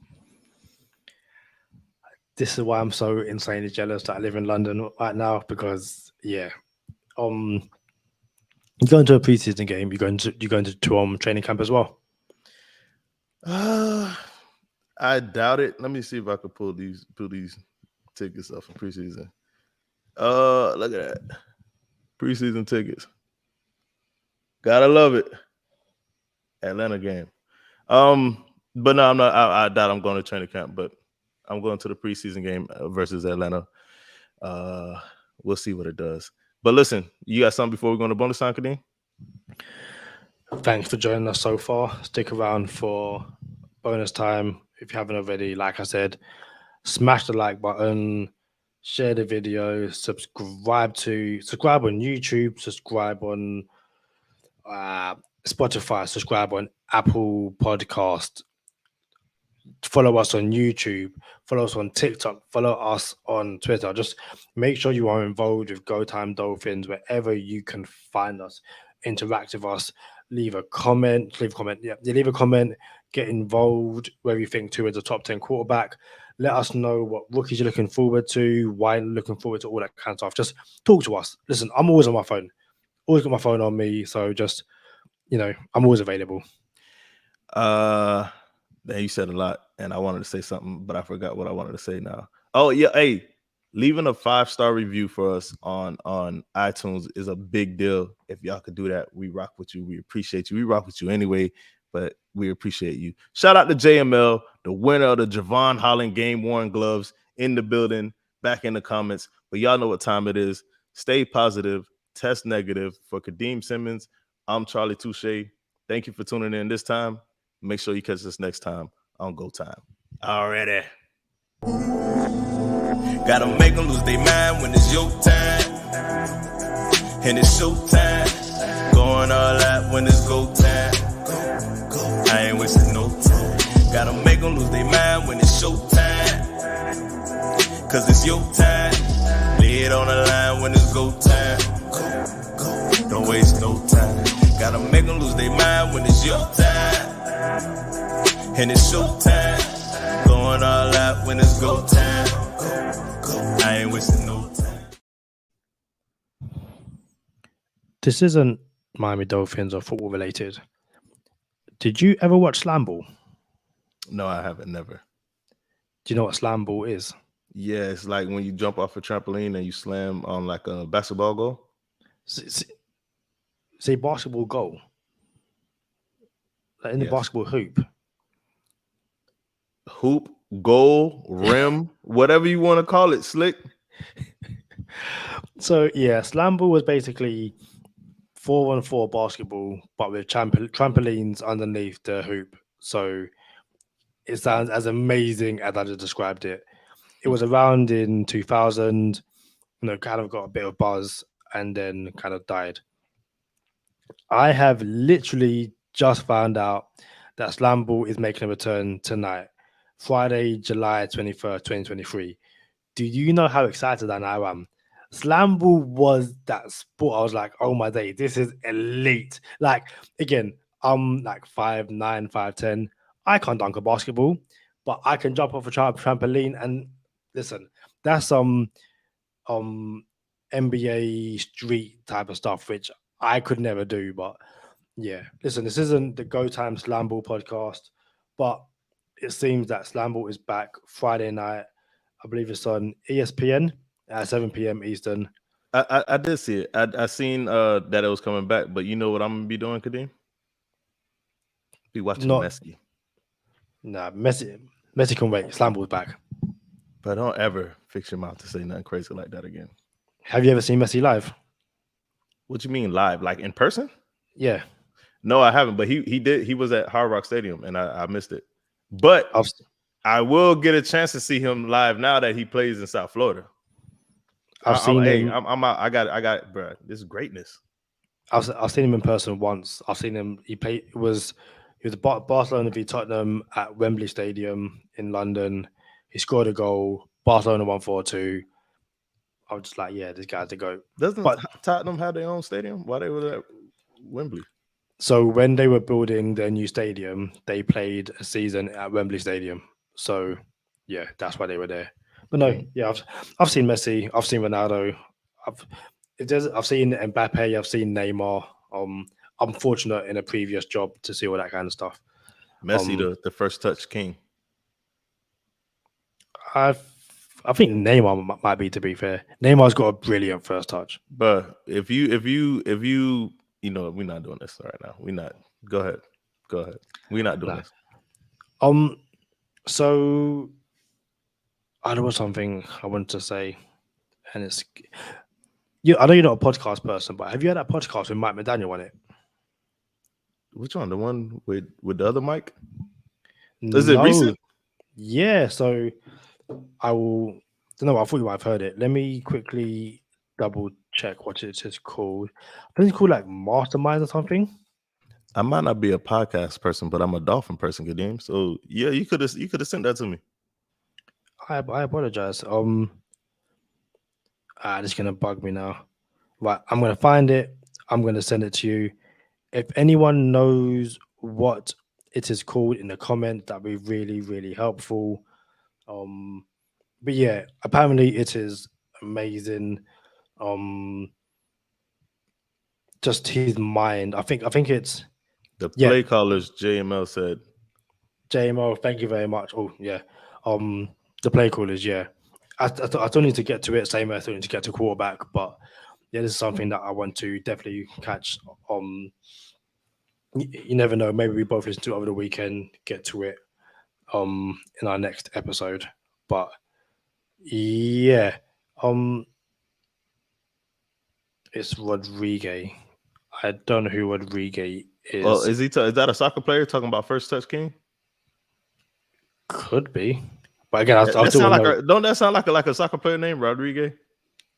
Speaker 3: This is why I'm so insanely jealous that I live in London right now, because yeah, you're going to a preseason game. You're going to training camp as well.
Speaker 4: I doubt it. Let me see if I can pull these tickets up for preseason. Look at that. Preseason tickets. Gotta love it. Atlanta game. But no, I'm not. I doubt I'm going to training camp, but I'm going to the preseason game versus Atlanta. We'll see what it does. But listen, you got something before we go on to bonus time, Kadeem?
Speaker 3: Thanks for joining us so far. Stick around for bonus time if you haven't already. Like I said, smash the like button, share the video, subscribe on YouTube, subscribe on Spotify, subscribe on Apple Podcast, follow us on YouTube, follow us on TikTok, follow us on Twitter. Just make sure you are involved with Go Time Dolphins wherever you can find us. Interact with us, leave a comment, leave a comment, get involved where you think Tua is a top 10 quarterback. Let us know what rookies you're looking forward to, why you're looking forward to all that kind of stuff. Just talk to us. Listen, I'm always on my phone. Always got my phone on me, so just, I'm always available.
Speaker 4: You said a lot, and I wanted to say something, but I forgot what I wanted to say now. Oh yeah, hey, leaving a 5-star review for us on iTunes is a big deal. If y'all could do that, we rock with you. We appreciate you. We rock with you anyway, but we appreciate you. Shout out to JML, the winner of the Javon Holland game-worn gloves, in the building, back in the comments. But y'all know what time it is. Stay positive, test negative. For Kadeem Simmons, I'm Charlie Touche. Thank you for tuning in this time. Make sure you catch us next time on Go Time. Already.
Speaker 2: Gotta make them lose their mind when it's your time. And it's show time. Going all out when it's go time. I ain't wasting no time. Gotta make them lose their mind when it's show time. Cause it's your time. Lay it on the line when it's go time. Don't waste no time. Gotta make them lose their mind when it's your time. And it's showtime. Going all out when it's go time. I ain't wasting no time.
Speaker 3: This isn't Miami Dolphins or football related. Did you ever watch slam ball?
Speaker 4: No, I haven't. Never.
Speaker 3: Do you know what slam ball is?
Speaker 4: Yeah, it's like when you jump off a trampoline and you slam on like a basketball goal.
Speaker 3: Say basketball goal. Like in the basketball hoop.
Speaker 4: Hoop, goal, rim, whatever you want to call it, slick.
Speaker 3: So yeah, slam ball was basically 4-on-4 basketball, but with trampolines underneath the hoop. So it sounds as amazing as I just described it. It was around in 2000, kind of got a bit of buzz and then kind of died. I have literally just found out that slam ball is making a return tonight, Friday, July 21st, 2023. Do you know how excited I now am? Slam ball was that sport. I was like, oh my day, this is elite. Like, again, I'm like 5'9", 5'10". I can't dunk a basketball, but I can jump off a trampoline. And listen, that's some NBA street type of stuff, which I could never do. But yeah, listen, this isn't the Go Time Slam Ball podcast, but it seems that Slam Ball is back Friday night. I believe it's on ESPN at 7 p.m. Eastern.
Speaker 4: I did see it. I seen that it was coming back, but you know what I'm gonna be doing, Kadeem? Be watching Messi.
Speaker 3: Nah, Messi can wait. Slam Ball's back.
Speaker 4: But don't ever fix your mouth to say nothing crazy like that again.
Speaker 3: Have you ever seen Messi live?
Speaker 4: What you mean live? Like in person?
Speaker 3: Yeah.
Speaker 4: No, I haven't. But he did. He was at Hard Rock Stadium, and I missed it. But I will get a chance to see him live now that he plays in South Florida.
Speaker 3: I've seen him.
Speaker 4: I'm out. I got, bro. This is greatness.
Speaker 3: I've seen him in person once. I've seen him. He was Barcelona v Tottenham at Wembley Stadium in London. He scored a goal. Barcelona won 4-2. I was just like, yeah, this guy's the GOAT.
Speaker 4: Doesn't Tottenham have their own stadium? Why they were at Wembley? So
Speaker 3: when they were building their new stadium, they played a season at Wembley Stadium. So yeah, that's why they were there. But no, yeah, I've seen Messi, I've seen Ronaldo, I've seen Mbappe, I've seen Neymar. I'm fortunate in a previous job to see all that kind of stuff.
Speaker 4: Messi, the first touch king.
Speaker 3: I think Neymar might be, to be fair. Neymar's got a brilliant first touch.
Speaker 4: But if you, we're not doing this right now. We're not. Go ahead. Go ahead. We're not doing
Speaker 3: Nah.
Speaker 4: this.
Speaker 3: So there was something I wanted to say, and it's I know you're not a podcast person, but have you had that podcast with Mike McDaniel on it?
Speaker 4: Which one? The one with the other mic? Is it
Speaker 3: No.
Speaker 4: recent?
Speaker 3: Yeah. So I will. Don't know. I thought you might have heard it. Let me quickly double check what it is called. I think it's called like Mastermind or something.
Speaker 4: I might not be a podcast person, but I'm a Dolphin person, Kadeem. So yeah, you could have sent that to me.
Speaker 3: I apologize. It's gonna bug me now. Right, I'm gonna find it. I'm gonna send it to you. If anyone knows what it is called in the comments, that'd be really, really helpful. But yeah, apparently it is amazing. Just his mind. I think it's
Speaker 4: The play callers, JML said.
Speaker 3: JMO. Thank you very much. Oh yeah. The play callers. Yeah. I still need to get to it. Same. I still need to get to quarterback, but yeah, this is something that I want to definitely catch. You never know. Maybe we both listen to it over the weekend, get to it in our next episode. But yeah, it's Rodriguez. I don't know who Rodriguez is.
Speaker 4: Well, is that a soccer player talking about first touch king?
Speaker 3: Could be, but again, I'll
Speaker 4: that
Speaker 3: still
Speaker 4: sound
Speaker 3: know.
Speaker 4: don't that sound like a soccer player name, Rodriguez?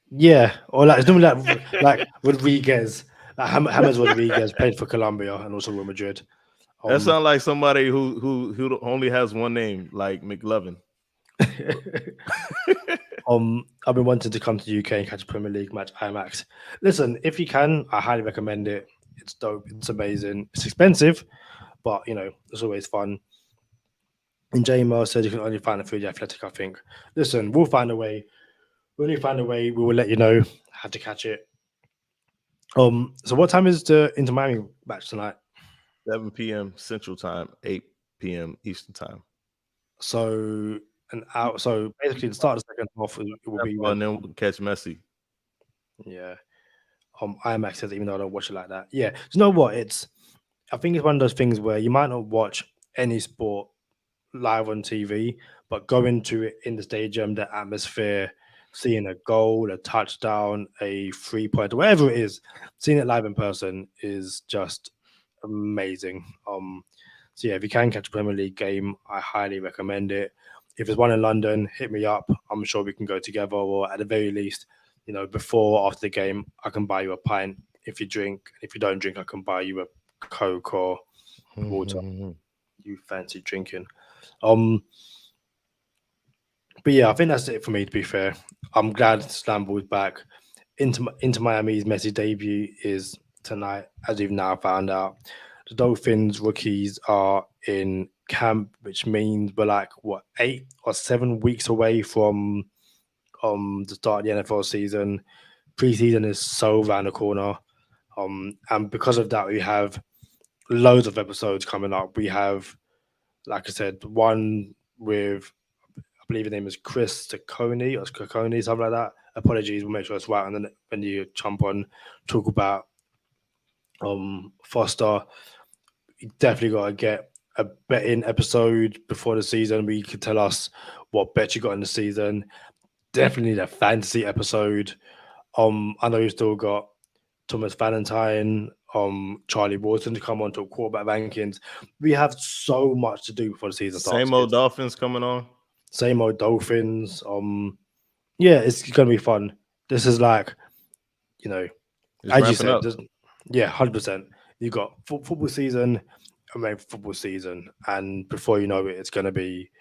Speaker 3: Yeah, or like it's normally like Rodriguez. Like James Rodriguez played for Colombia and also Real Madrid.
Speaker 4: That sounds like somebody who only has one name, like McLovin.
Speaker 3: I've been wanting to come to the UK and catch a Premier League match IMAX. Listen, if you can, I highly recommend it. It's dope. It's amazing. It's expensive, but it's always fun. And JMO said you can only find it through the Athletic, I think. Listen, we'll find a way. When we find a way, we will let you know how to catch it. So what time is the Inter Miami match tonight?
Speaker 4: 7 p.m. Central Time, 8 p.m. Eastern Time.
Speaker 3: So So basically, the start of the second half it will be
Speaker 4: and then we'll catch Messi.
Speaker 3: Yeah. IMAX says even though I don't watch it like that. Yeah. You know what? I think it's one of those things where you might not watch any sport live on TV, but going to it in the stadium, the atmosphere, seeing a goal, a touchdown, a 3-point, whatever it is, seeing it live in person is just amazing. So yeah, if you can catch a Premier League game, I highly recommend it. If there's one in London, hit me up. I'm sure we can go together, or at the very least, before or after the game, I can buy you a pint if you drink. If you don't drink, I can buy you a Coke or water. You fancy drinking. But yeah, I think that's it for me, to be fair. I'm glad Slamball is back. Into Miami's Messi debut is tonight, as we've now found out. The Dolphins rookies are in camp, which means we're like 8 or 7 weeks away from the start of the NFL season. Preseason is so around the corner. And because of that, we have loads of episodes coming up. We have, like I said, one with, I believe his name is Chris Ciccone or Ciccone, something like that. Apologies, we'll make sure it's right. And then when you jump on, talk about Foster, you definitely got to get a betting episode before the season where you can tell us what bet you got in the season. Definitely the fantasy episode. I know you still got Thomas Valentine, Charlie Wharton to come on to quarterback rankings. We have so much to do before the season starts.
Speaker 4: Same old Dolphins coming on.
Speaker 3: Same old Dolphins. Yeah, it's gonna be fun. This is like, as you said, 100%. You got football season, football season, and before you know it, it's gonna be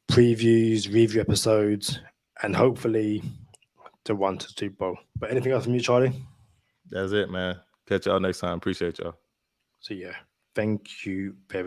Speaker 3: previews, review episodes, and hopefully the 1 to 2 bowl. But anything else from you, Charlie?
Speaker 4: That's it, man. Catch y'all next time. Appreciate y'all.
Speaker 3: So yeah, thank you very